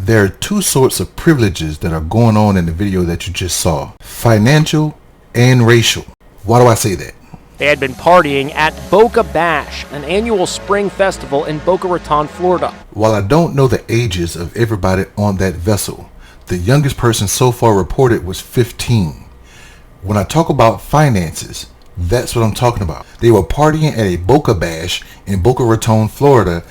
There are two sorts of privileges that are going on in the video that you just saw: financial and racial. Why do I say that? They had been partying at Boca Bash, an annual spring festival in Boca Raton, Florida. While I don't know the ages of everybody on that vessel, the youngest person so far reported was 15. When I talk about finances, that's what I'm talking about. They were partying at a Boca Bash in Boca Raton, Florida,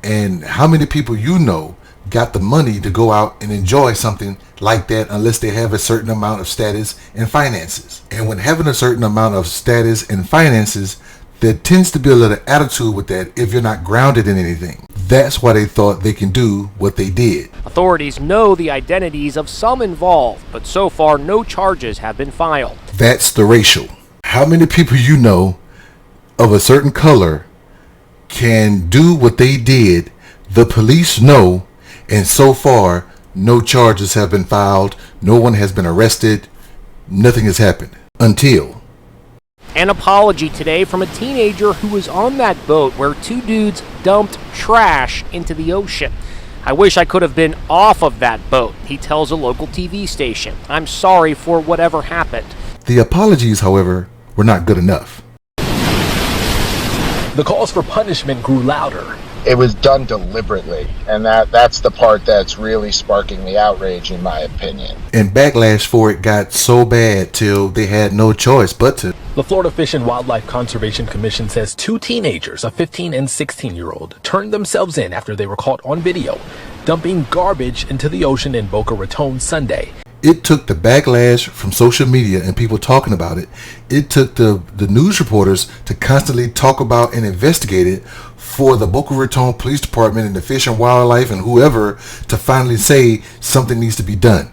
and how many people you know got the money to go out and enjoy something like that unless they have a certain amount of status and finances? And when having a certain amount of status and finances, there tends to be a little attitude with that if you're not grounded in anything. That's why they thought they can do what they did. Authorities know the identities of some involved, but so far no charges have been filed. That's the racial. How many people you know of a certain color can do what they did? The police know, and so far no charges have been filed, no one has been arrested, nothing has happened until an apology today from a teenager who was on that boat where two dudes dumped trash into the ocean. "I wish I could have been off of that boat," he tells a local TV station. "I'm sorry for whatever happened." The apologies, however, were not good enough. The calls for punishment grew louder. It was done deliberately, and that's the part that's really sparking the outrage, in my opinion. And backlash for it got so bad till they had no choice but to. The Florida Fish and Wildlife Conservation Commission says two teenagers, a 15 and 16-year-old, turned themselves in after they were caught on video dumping garbage into the ocean in Boca Raton Sunday. It took the backlash from social media and people talking about it. It took the news reporters to constantly talk about and investigate it for the Boca Raton Police Department and the Fish and Wildlife and whoever to finally say something needs to be done.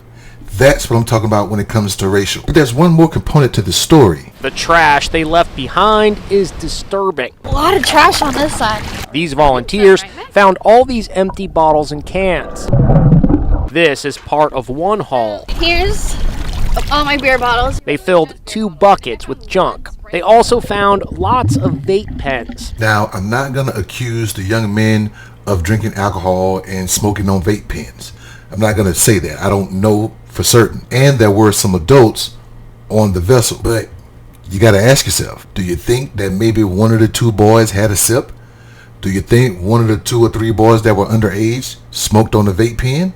That's what I'm talking about when it comes to racial. But there's one more component to the story. The trash they left behind is disturbing. A lot of trash on this side. These volunteers found all these empty bottles and cans. This is part of one haul. Here's all my beer bottles. They filled 2 buckets with junk. They also found lots of vape pens. Now, I'm not going to accuse the young men of drinking alcohol and smoking on vape pens. I'm not going to say that. I don't know for certain. And there were some adults on the vessel. But you got to ask yourself, do you think that maybe one of the 2 boys had a sip? Do you think one of the 2 or 3 boys that were underage smoked on the vape pen?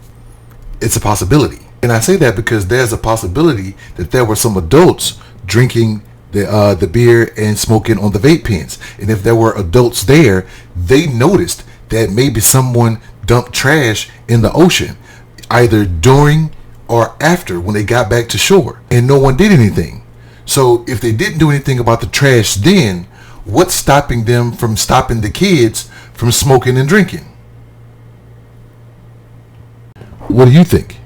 It's a possibility. And I say that because there's a possibility that there were some adults drinking the beer and smoking on the vape pens. And if there were adults there, they noticed that maybe someone dumped trash in the ocean, either during or after when they got back to shore, and no one did anything. So if they didn't do anything about the trash then, what's stopping them from stopping the kids from smoking and drinking? What do you think?